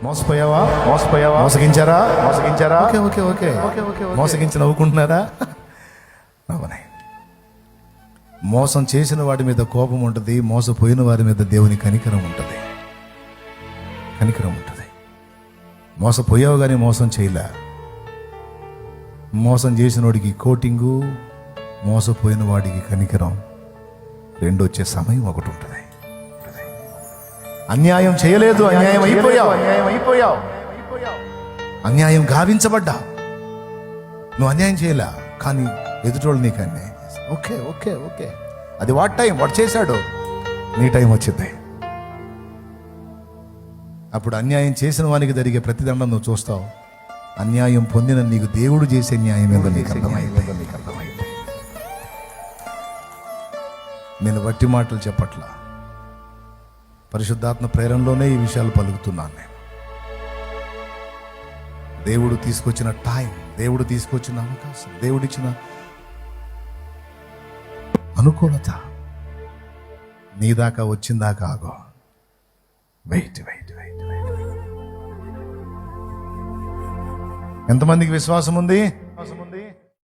మోసపోయావా? మోసగించారా? Okay. మోసగించి నవ్వుకుంటున్నారా? నవ్వనే. మోసం చేసిన వాడి మీద కోపం ఉంటుంది, మోసపోయిన వారి మీద దేవుని కనికరం ఉంటుంది. మోసపోయావు కానీ మోసం చేయలే. మోసం చేసిన వాడికి కోటింగు, మోసపోయిన వాడికి కనికరం, రెండు వచ్చే సమయం ఒకటి ఉంటుంది. అన్యాయం చేయలేదు, అన్యాయం అయిపోయావు. అన్యాయం గావించబడ్డా. నువ్వు అన్యాయం చేయలే, కానీ ఎదుటోళ్ళు నీకు అన్యాయం చేస్తారు. ఓకే. అది వాడి టైం, వాడు చేశాడు. నీ టైం వచ్చింది. అప్పుడు అన్యాయం చేసిన వానికి జరిగే ప్రతిదండం నువ్వు చూస్తావు. అన్యాయం పొందిన నీకు దేవుడు చేసే న్యాయం ఏదో నీకు అర్థమైంది. నేను వట్టి మాటలు చెప్పట్లా, పరిశుద్ధాత్మ ప్రేరణలోనే ఈ విషయాలు పలుకుతున్నాను నేను. దేవుడు తీసుకొచ్చిన టైం, దేవుడు తీసుకొచ్చిన అవకాశం, దేవుడిచ్చిన అనుకూలత నీ దాకా వచ్చిందాకా ఆగో. వెయిట్. ఎంతమందికి విశ్వాసం ఉంది?